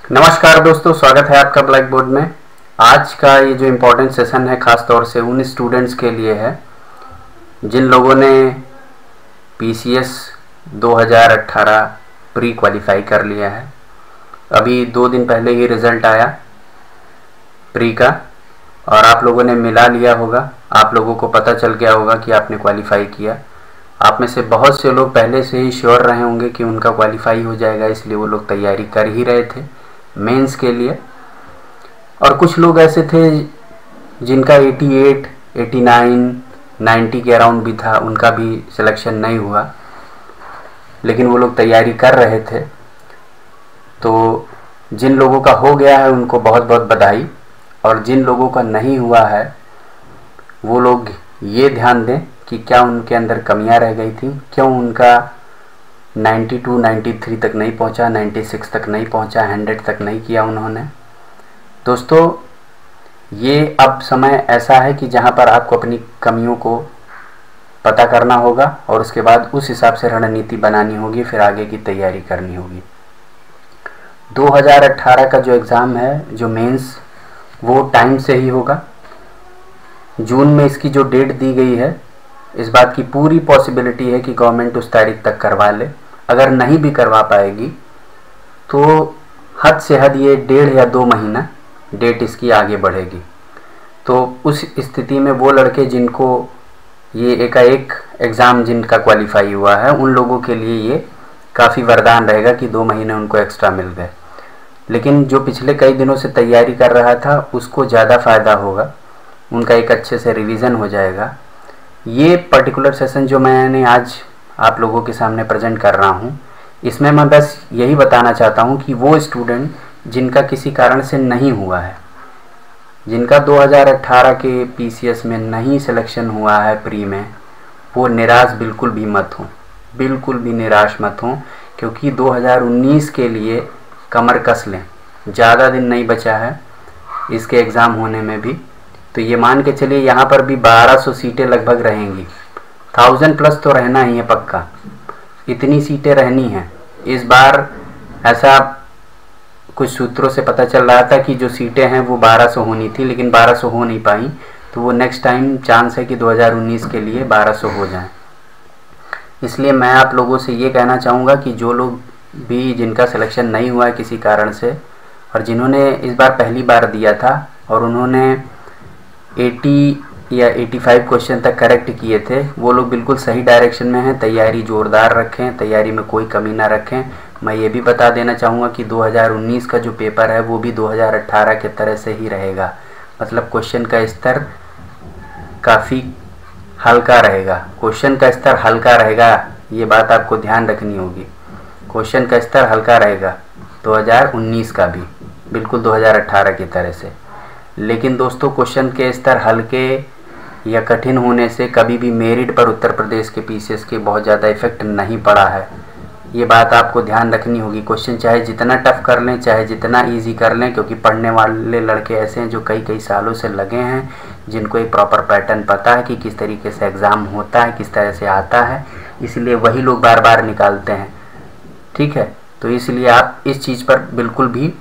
नमस्कार दोस्तों, स्वागत है आपका ब्लैक बोर्ड में। आज का ये जो इम्पोर्टेंट सेशन है ख़ास तौर से उन स्टूडेंट्स के लिए है जिन लोगों ने पीसीएस 2018 प्री क्वालिफाई कर लिया है। अभी 2 दिन पहले ही रिज़ल्ट आया प्री का और आप लोगों ने मिला लिया होगा। आप लोगों को पता चल गया होगा कि आपने क्वालिफाई किया। आप में से बहुत से लोग पहले से ही श्योर रहे होंगे कि उनका क्वालिफाई हो जाएगा, इसलिए वो लोग तैयारी कर ही रहे थे मेंस के लिए। और कुछ लोग ऐसे थे जिनका 88, 89, 90 के अराउंड भी था, उनका भी सिलेक्शन नहीं हुआ, लेकिन वो लोग तैयारी कर रहे थे। तो जिन लोगों का हो गया है उनको बहुत बहुत बधाई, और जिन लोगों का नहीं हुआ है वो लोग ये ध्यान दें कि क्या उनके अंदर कमियां रह गई थी, क्यों उनका 92, 93 तक नहीं पहुंचा, 96 तक नहीं पहुंचा, 100 तक नहीं किया उन्होंने। दोस्तों, ये अब समय ऐसा है कि जहां पर आपको अपनी कमियों को पता करना होगा और उसके बाद उस हिसाब से रणनीति बनानी होगी, फिर आगे की तैयारी करनी होगी। 2018 का जो एग्ज़ाम है, जो मेंस, वो टाइम से ही होगा। जून में इसकी जो डेट दी गई है, इस बात की पूरी पॉसिबिलिटी है कि गवर्नमेंट उस तारीख तक करवा ले। अगर नहीं भी करवा पाएगी तो हद से हद ये 1.5 या 2 महीना डेट इसकी आगे बढ़ेगी। तो उस स्थिति में वो लड़के जिनको ये एकाएक एग्ज़ाम जिनका क्वालिफाई हुआ है, उन लोगों के लिए ये काफ़ी वरदान रहेगा कि 2 महीने उनको एक्स्ट्रा मिल गए। लेकिन जो पिछले कई दिनों से तैयारी कर रहा था उसको ज़्यादा फ़ायदा होगा, उनका एक अच्छे से रिवीजन हो जाएगा। ये पर्टिकुलर सेशन जो मैंने आज आप लोगों के सामने प्रेजेंट कर रहा हूँ, इसमें मैं बस यही बताना चाहता हूँ कि वो स्टूडेंट जिनका किसी कारण से नहीं हुआ है, जिनका 2018 के पीसीएस में नहीं सिलेक्शन हुआ है प्री में, वो निराश बिल्कुल भी मत हो, बिल्कुल भी निराश मत हो, क्योंकि 2019 के लिए कमर कस लें। ज़्यादा दिन नहीं बचा है इसके एग्ज़ाम होने में भी। तो ये मान के चलिए यहाँ पर भी 1200 सीटें लगभग रहेंगी। 1000+ तो रहना ही है पक्का, इतनी सीटें रहनी हैं इस बार। ऐसा कुछ सूत्रों से पता चल रहा था कि जो सीटें हैं वो 1200 होनी थी, लेकिन 1200 हो नहीं पाई। तो वो नेक्स्ट टाइम चांस है कि 2019 के लिए 1200 हो जाएं। इसलिए मैं आप लोगों से ये कहना चाहूँगा कि जो लोग भी जिनका सिलेक्शन नहीं हुआ है किसी कारण से, और जिन्होंने इस बार पहली बार दिया था और उन्होंने 80 या 85 क्वेश्चन तक करेक्ट किए थे, वो लोग बिल्कुल सही डायरेक्शन में हैं। तैयारी जोरदार रखें, तैयारी में कोई कमी ना रखें। मैं ये भी बता देना चाहूँगा कि 2019 का जो पेपर है वो भी 2018 के तरह से ही रहेगा। मतलब क्वेश्चन का स्तर काफ़ी हल्का रहेगा, क्वेश्चन का स्तर हल्का रहेगा, ये बात आपको ध्यान रखनी होगी। क्वेश्चन का स्तर हल्का रहेगा 2019 का भी, बिल्कुल 2018 की तरह से। लेकिन दोस्तों, क्वेश्चन के स्तर हल्के या कठिन होने से कभी भी मेरिट पर उत्तर प्रदेश के पीसीएस के बहुत ज़्यादा इफेक्ट नहीं पड़ा है, ये बात आपको ध्यान रखनी होगी। क्वेश्चन चाहे जितना टफ कर लें, चाहे जितना इजी कर लें, क्योंकि पढ़ने वाले लड़के ऐसे हैं जो कई कई सालों से लगे हैं, जिनको एक प्रॉपर पैटर्न पता है कि किस तरीके से एग्ज़ाम होता है, किस तरह से आता है, इसलिए वही लोग बार बार निकालते हैं। ठीक है, तो इसलिए आप इस चीज़ पर बिल्कुल भी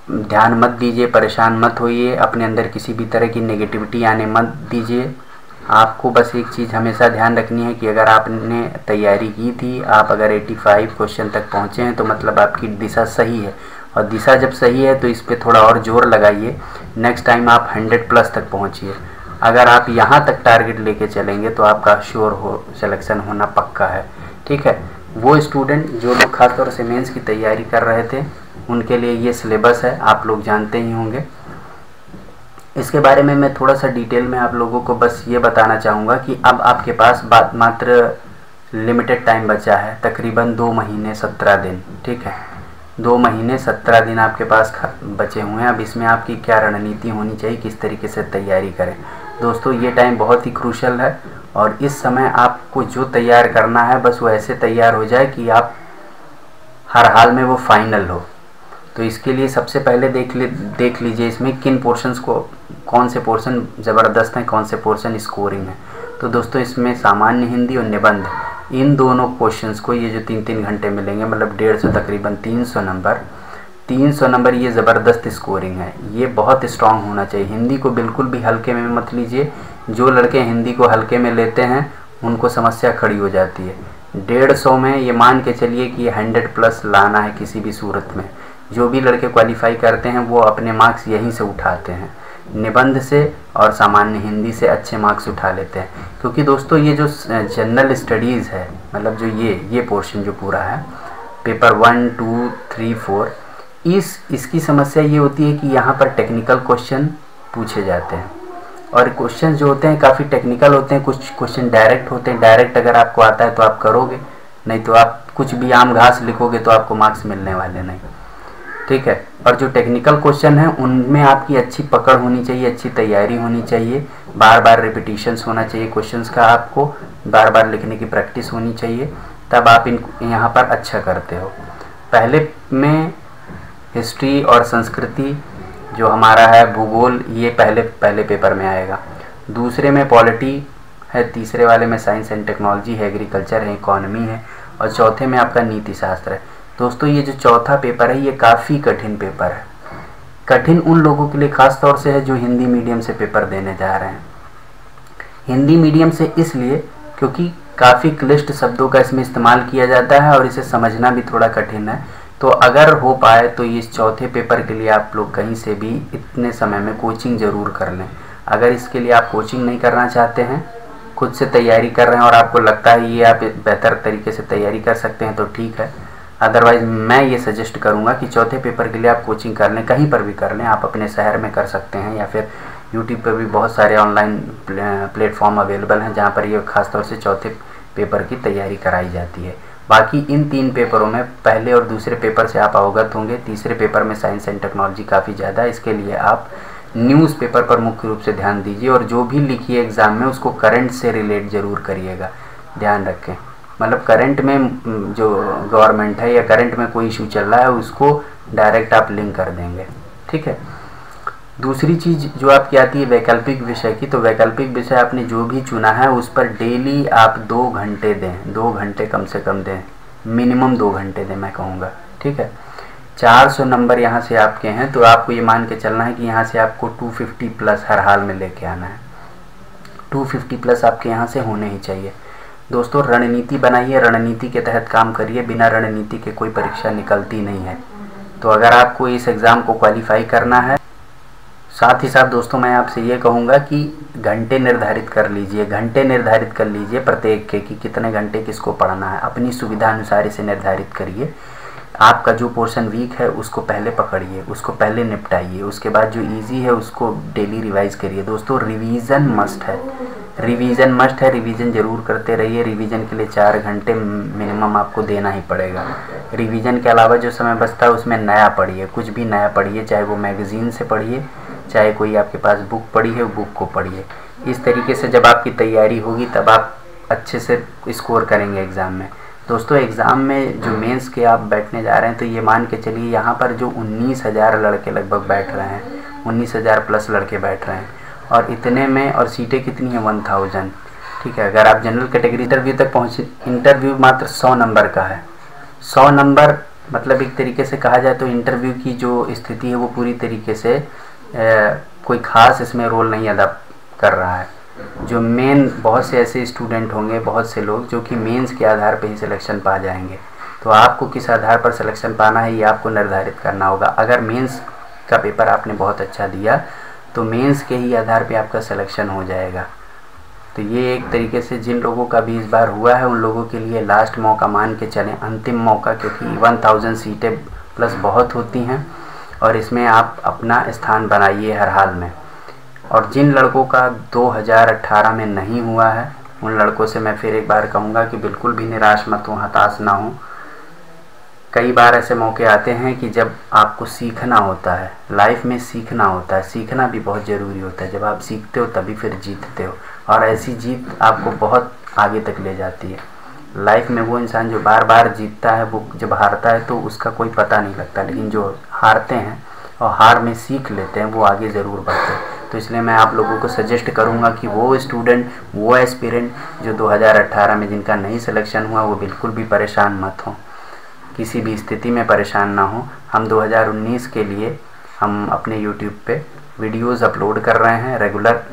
ध्यान मत दीजिए, परेशान मत होइए, अपने अंदर किसी भी तरह की नेगेटिविटी आने मत दीजिए। आपको बस एक चीज़ हमेशा ध्यान रखनी है कि अगर आपने तैयारी की थी, आप अगर 85 क्वेश्चन तक पहुँचे हैं, तो मतलब आपकी दिशा सही है। और दिशा जब सही है तो इस पर थोड़ा और जोर लगाइए, नेक्स्ट टाइम आप 100+ तक पहुँचिए। अगर आप यहाँ तक टारगेट लेके चलेंगे तो आपका श्योर हो सिलेक्शन होना पक्का है। ठीक है, वो स्टूडेंट जो लोग खासतौर से मेंस की तैयारी कर रहे थे, उनके लिए ये सिलेबस है, आप लोग जानते ही होंगे। इसके बारे में मैं थोड़ा सा डिटेल में आप लोगों को बस ये बताना चाहूँगा कि अब आपके पास मात्र लिमिटेड टाइम बचा है, तकरीबन 2 महीने 17 दिन। ठीक है, 2 महीने 17 दिन आपके पास बचे हुए हैं। अब इसमें आपकी क्या रणनीति होनी चाहिए, किस तरीके से तैयारी करें। दोस्तों, ये टाइम बहुत ही क्रूशल है और इस समय आपको जो तैयार करना है बस वो ऐसे तैयार हो जाए कि आप हर हाल में वो फाइनल हो। तो इसके लिए सबसे पहले देख लीजिए इसमें किन पोर्शंस को, कौन से पोर्शन ज़बरदस्त हैं, कौन से पोर्शन स्कोरिंग है। तो दोस्तों, इसमें सामान्य हिंदी और निबंध, इन दोनों क्वेश्चंस को ये जो 3-3 घंटे मिलेंगे, मतलब 150 तकरीबन 300 नंबर, 300 नंबर ये ज़बरदस्त स्कोरिंग है, ये बहुत स्ट्रांग होना चाहिए। हिंदी को बिल्कुल भी हल्के में मत लीजिए। जो लड़के हिंदी को हल्के में लेते हैं उनको समस्या खड़ी हो जाती है। 150 में ये मान के चलिए कि 100+ लाना है किसी भी सूरत में। जो भी लड़के क्वालिफाई करते हैं वो अपने मार्क्स यहीं से उठाते हैं, निबंध से और सामान्य हिंदी से अच्छे मार्क्स उठा लेते हैं। क्योंकि दोस्तों ये जो जनरल स्टडीज़ है, मतलब जो ये पोर्शन जो पूरा है, पेपर 1, 2, 3, 4, इसकी समस्या ये होती है कि यहाँ पर टेक्निकल क्वेश्चन पूछे जाते हैं और क्वेश्चन जो होते हैं काफ़ी टेक्निकल होते हैं। कुछ क्वेश्चन डायरेक्ट होते हैं, डायरेक्ट अगर आपको आता है तो आप करोगे, नहीं तो आप कुछ भी आम घास लिखोगे तो आपको मार्क्स मिलने वाले नहीं, ठीक है। और जो टेक्निकल क्वेश्चन है उनमें आपकी अच्छी पकड़ होनी चाहिए, अच्छी तैयारी होनी चाहिए, बार बार रिपीटिशंस होना चाहिए क्वेश्चंस का, आपको बार बार लिखने की प्रैक्टिस होनी चाहिए, तब आप यहाँ पर अच्छा करते हो। पहले में हिस्ट्री और संस्कृति जो हमारा है, भूगोल, ये पहले पेपर में आएगा। दूसरे में पॉलिटी है, तीसरे वाले में साइंस एंड टेक्नोलॉजी है, एग्रीकल्चर है, इकोनॉमी है, और चौथे में आपका नीति शास्त्र है। दोस्तों ये जो चौथा पेपर है ये काफ़ी कठिन पेपर है। कठिन उन लोगों के लिए ख़ास तौर से है जो हिंदी मीडियम से पेपर देने जा रहे हैं। हिंदी मीडियम से इसलिए क्योंकि काफ़ी क्लिष्ट शब्दों का इसमें इस्तेमाल किया जाता है और इसे समझना भी थोड़ा कठिन है। तो अगर हो पाए तो इस चौथे पेपर के लिए आप लोग कहीं से भी इतने समय में कोचिंग ज़रूर कर लें। अगर इसके लिए आप कोचिंग नहीं करना चाहते हैं, खुद से तैयारी कर रहे हैं और आपको लगता है ये आप बेहतर तरीके से तैयारी कर सकते हैं तो ठीक है। अदरवाइज़ मैं ये सजेस्ट करूँगा कि चौथे पेपर के लिए आप कोचिंग कर लें, कहीं पर भी कर लें। आप अपने शहर में कर सकते हैं या फिर यूट्यूब पर भी बहुत सारे ऑनलाइन प्लेटफॉर्म अवेलेबल हैं जहाँ पर ये खासतौर से चौथे पेपर की तैयारी कराई जाती है। बाकी इन 3 पेपरों में पहले और दूसरे पेपर से आप अवगत होंगे। तीसरे पेपर में साइंस एंड टेक्नोलॉजी काफ़ी ज़्यादा है, इसके लिए आप न्यूज़ पेपर पर मुख्य रूप से ध्यान दीजिए और जो भी लिखिए एग्ज़ाम में उसको करंट से रिलेट ज़रूर करिएगा। ध्यान रखें, मतलब करंट में जो गवर्नमेंट है या करंट में कोई इशू चल रहा है उसको डायरेक्ट आप लिंक कर देंगे, ठीक है। दूसरी चीज़ जो आपकी आती है वैकल्पिक विषय की, तो वैकल्पिक विषय आपने जो भी चुना है उस पर डेली आप 2 घंटे दें, 2 घंटे कम से कम दें, मिनिमम 2 घंटे दें मैं कहूँगा, ठीक है। 400 नंबर यहाँ से आपके हैं तो आपको ये मान के चलना है कि यहाँ से आपको 250+ हर हाल में लेके आना है। 250+ आपके यहाँ से होने ही चाहिए। दोस्तों रणनीति बनाइए, रणनीति के तहत काम करिए, बिना रणनीति के कोई परीक्षा निकलती नहीं है। तो अगर आपको इस एग्ज़ाम को क्वालिफाई करना है, साथ ही साथ दोस्तों मैं आपसे ये कहूँगा कि घंटे निर्धारित कर लीजिए, घंटे निर्धारित कर लीजिए प्रत्येक के कि कितने घंटे किसको पढ़ना है। अपनी सुविधा अनुसार इसे निर्धारित करिए। आपका जो पोर्शन वीक है उसको पहले पकड़िए, उसको पहले निपटाइए, उसके बाद जो इजी है उसको डेली रिवाइज़ करिए। दोस्तों रिवीजन मस्ट है, रिवीजन मस्ट है, रिवीजन ज़रूर करते रहिए। रिवीजन के लिए 4 घंटे मिनिमम आपको देना ही पड़ेगा। रिवीजन के अलावा जो समय बचता है उसमें नया पढ़िए, कुछ भी नया पढ़िए, चाहे वो मैगज़ीन से पढ़िए, चाहे कोई आपके पास बुक पढ़ी है बुक को पढ़िए। इस तरीके से जब आपकी तैयारी होगी तब आप अच्छे से स्कोर करेंगे एग्ज़ाम में। दोस्तों एग्ज़ाम में जो मेंस के आप बैठने जा रहे हैं तो ये मान के चलिए यहाँ पर जो 19,000 लड़के लगभग बैठ रहे हैं, 19,000+ लड़के बैठ रहे हैं और इतने में, और सीटें कितनी हैं 1000, ठीक है। अगर आप जनरल कैटेगरी इंटरव्यू तक पहुँचे, इंटरव्यू मात्र 100 नंबर का है। 100 नंबर मतलब एक तरीके से कहा जाए तो इंटरव्यू की जो स्थिति है वो पूरी तरीके से कोई ख़ास इसमें रोल नहीं अदा कर रहा है। जो मेन बहुत से ऐसे स्टूडेंट होंगे, बहुत से लोग जो कि मेंस के आधार पर ही सिलेक्शन पा जाएंगे। तो आपको किस आधार पर सिलेक्शन पाना है ये आपको निर्धारित करना होगा। अगर मेंस का पेपर आपने बहुत अच्छा दिया तो मेंस के ही आधार पे आपका सिलेक्शन हो जाएगा। तो ये एक तरीके से जिन लोगों का भी इस बार हुआ है उन लोगों के लिए लास्ट मौका मान के चलें, अंतिम मौका, क्योंकि 1000 सीटें प्लस बहुत होती हैं और इसमें आप अपना स्थान बनाइए हर हाल में। और जिन लड़कों का 2018 में नहीं हुआ है उन लड़कों से मैं फिर एक बार कहूँगा कि बिल्कुल भी निराश मत हो, हताश ना हो। कई बार ऐसे मौके आते हैं कि जब आपको सीखना होता है, लाइफ में सीखना होता है, सीखना भी बहुत ज़रूरी होता है। जब आप सीखते हो तभी फिर जीतते हो और ऐसी जीत आपको बहुत आगे तक ले जाती है। लाइफ में वो इंसान जो बार बार जीतता है वो जब हारता है तो उसका कोई पता नहीं लगता, लेकिन जो हारते हैं और हार में सीख लेते हैं वो आगे ज़रूर बढ़ते हैं। तो इसलिए मैं आप लोगों को सजेस्ट करूंगा कि वो स्टूडेंट, वो एस्पिरेंट जो 2018 में जिनका नहीं सिलेक्शन हुआ वो बिल्कुल भी परेशान मत हों। किसी भी स्थिति में परेशान ना हो। हम 2019 के लिए हम अपने यूट्यूब पे वीडियोस अपलोड कर रहे हैं, रेगुलर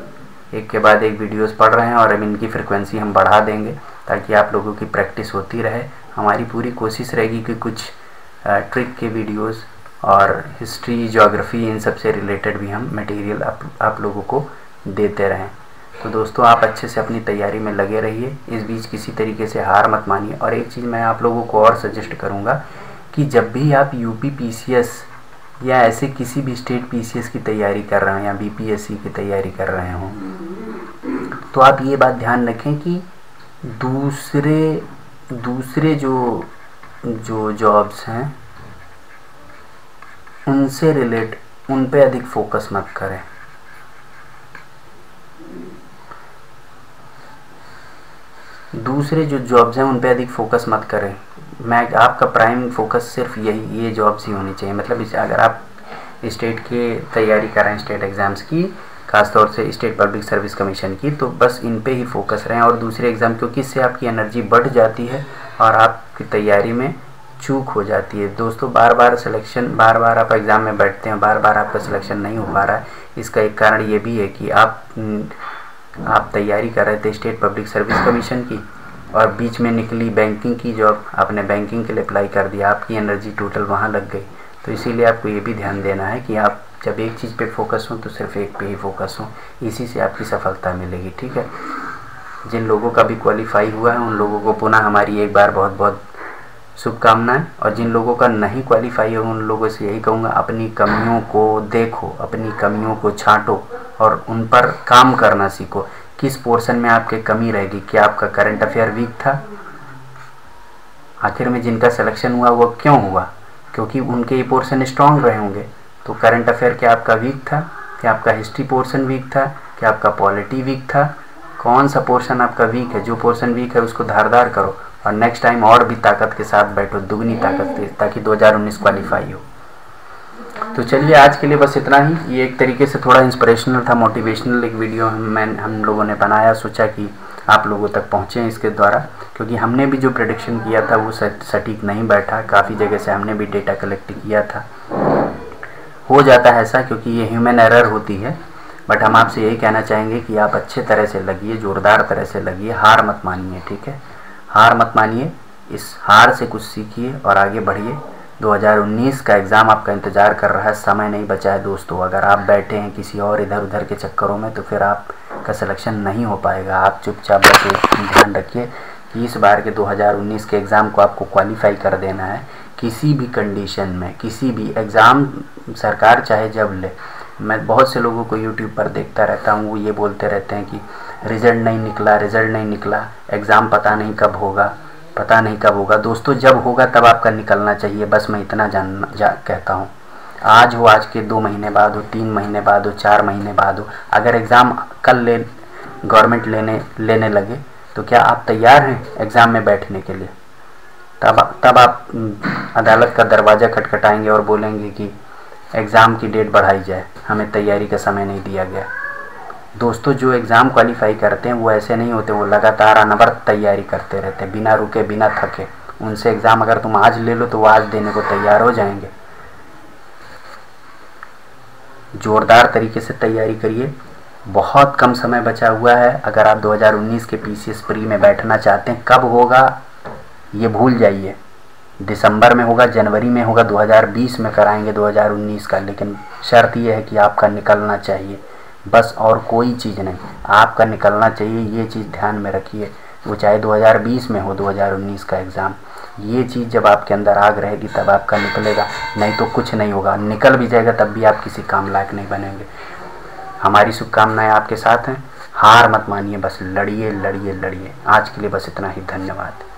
एक के बाद एक वीडियोस पढ़ रहे हैं, और अब इनकी फ्रिक्वेंसी हम बढ़ा देंगे ताकि आप लोगों की प्रैक्टिस होती रहे। हमारी पूरी कोशिश रहेगी कि कुछ ट्रिक के वीडियोस और हिस्ट्री, ज्योग्राफी, इन सब से रिलेटेड भी हम मटेरियल आप लोगों को देते रहें। तो दोस्तों, आप अच्छे से अपनी तैयारी में लगे रहिए, इस बीच किसी तरीके से हार मत मानिए। और एक चीज़ मैं आप लोगों को और सजेस्ट करूँगा कि जब भी आप यूपी पीसीएस या ऐसे किसी भी स्टेट पीसीएस की तैयारी कर रहे हैं या बीपीएससी की तैयारी कर रहे हों, तो आप ये बात ध्यान रखें कि दूसरे जो जॉब्स हैं उनसे उन पे अधिक फोकस मत करें। दूसरे जो जॉब्स हैं उन पे अधिक फोकस मत करें। आपका प्राइम फोकस सिर्फ ये जॉब्स ही होनी चाहिए। मतलब अगर आप स्टेट की तैयारी कर रहे हैं, स्टेट एग्ज़ाम्स की, खासतौर से स्टेट पब्लिक सर्विस कमीशन की, तो बस इन पे ही फोकस रहें। और दूसरे एग्ज़ाम, क्योंकि इससे आपकी एनर्जी बढ़ जाती है और आपकी तैयारी में चूक हो जाती है। दोस्तों, बार बार आप एग्ज़ाम में बैठते हैं, बार बार आपका सिलेक्शन नहीं हो पा रहा है। इसका एक कारण ये भी है कि आप तैयारी कर रहे थे स्टेट पब्लिक सर्विस कमीशन की और बीच में निकली बैंकिंग की जॉब, आपने बैंकिंग के लिए अप्लाई कर दिया, आपकी एनर्जी टोटल वहाँ लग गई। तो इसीलिए आपको ये भी ध्यान देना है कि आप जब एक चीज़ पे फोकस हो तो सिर्फ एक पे ही फोकस हो, इसी से आपकी सफलता मिलेगी। ठीक है, जिन लोगों का भी क्वालिफाई हुआ है उन लोगों को पुनः हमारी एक बार बहुत बहुत शुभकामनाएं, और जिन लोगों का नहीं क्वालिफाई हो उन लोगों से यही कहूँगा, अपनी कमियों को देखो, अपनी कमियों को छांटो और उन पर काम करना सीखो। किस पोर्शन में आपके कमी रहेगी? क्या आपका करंट अफेयर वीक था? आखिर में जिनका सिलेक्शन हुआ वो क्यों हुआ? क्योंकि उनके ये पोर्शन स्ट्रांग रहे होंगे। तो करंट अफेयर क्या आपका वीक था? क्या आपका हिस्ट्री पोर्शन वीक था? क्या आपका पॉलिटी वीक था? कौन सा पोर्शन आपका वीक है? जो पोर्शन वीक है उसको धारदार करो और नेक्स्ट टाइम और भी ताकत के साथ बैठो, दुगनी ताकत के, ताकि 2019 क्वालिफाई हो। तो चलिए, आज के लिए बस इतना ही। ये एक तरीके से थोड़ा इंस्पिरेशनल था, मोटिवेशनल एक वीडियो हम लोगों ने बनाया, सोचा कि आप लोगों तक पहुँचे इसके द्वारा, क्योंकि हमने भी जो प्रेडिक्शन किया था वो सटीक नहीं बैठा। काफ़ी जगह से हमने भी डेटा कलेक्ट किया था, हो जाता है ऐसा क्योंकि ये ह्यूमन एरर होती है। बट हम आपसे यही कहना चाहेंगे कि आप अच्छे तरह से लगिए, जोरदार तरह से लगिए, हार मत मानिए। ठीक है, हार मत मानिए, इस हार से कुछ सीखिए और आगे बढ़िए। 2019 का एग्ज़ाम आपका इंतज़ार कर रहा है, समय नहीं बचा है दोस्तों। अगर आप बैठे हैं किसी और इधर उधर के चक्करों में तो फिर आपका सिलेक्शन नहीं हो पाएगा। आप चुपचाप बस एक ध्यान रखिए कि इस बार के 2019 के एग्ज़ाम को आपको क्वालिफाई कर देना है। किसी भी कंडीशन में, किसी भी एग्ज़ाम सरकार चाहे जब ले। मैं बहुत से लोगों को यूट्यूब पर देखता रहता हूँ, वो ये बोलते रहते हैं कि रिज़ल्ट नहीं निकला, एग्ज़ाम पता नहीं कब होगा। दोस्तों, जब होगा तब आपका निकलना चाहिए, बस मैं इतना कहता हूँ। आज हो, आज के 2 महीने बाद हो, 3 महीने बाद हो, 4 महीने बाद हो, अगर एग्ज़ाम कल गवर्नमेंट लेने लगे तो क्या आप तैयार हैं एग्ज़ाम में बैठने के लिए? तब आप अदालत का दरवाज़ा खटखटाएंगे और बोलेंगे कि एग्ज़ाम की डेट बढ़ाई जाए, हमें तैयारी का समय नहीं दिया गया। दोस्तों, जो एग्ज़ाम क्वालिफाई करते हैं वो ऐसे नहीं होते, वो लगातार अनवरत तैयारी करते रहते हैं, बिना रुके, बिना थके। उनसे एग्ज़ाम अगर तुम आज ले लो तो वो आज देने को तैयार हो जाएंगे। ज़ोरदार तरीके से तैयारी करिए, बहुत कम समय बचा हुआ है। अगर आप 2019 के पीसीएस प्री में बैठना चाहते हैं, कब होगा ये भूल जाइए। दिसंबर में होगा, जनवरी में होगा, 2020 में कराएंगे 2019 का, लेकिन शर्त यह है कि आपका निकलना चाहिए, बस और कोई चीज़ नहीं, आपका निकलना चाहिए। ये चीज़ ध्यान में रखिए, वो चाहे 2020 में हो 2019 का एग्ज़ाम। ये चीज़ जब आपके अंदर आग रहेगी तब आपका निकलेगा, नहीं तो कुछ नहीं होगा। निकल भी जाएगा तब भी आप किसी काम लायक नहीं बनेंगे। हमारी शुभकामनाएं आपके साथ हैं, हार मत मानिए, बस लड़िए। आज के लिए बस इतना ही, धन्यवाद।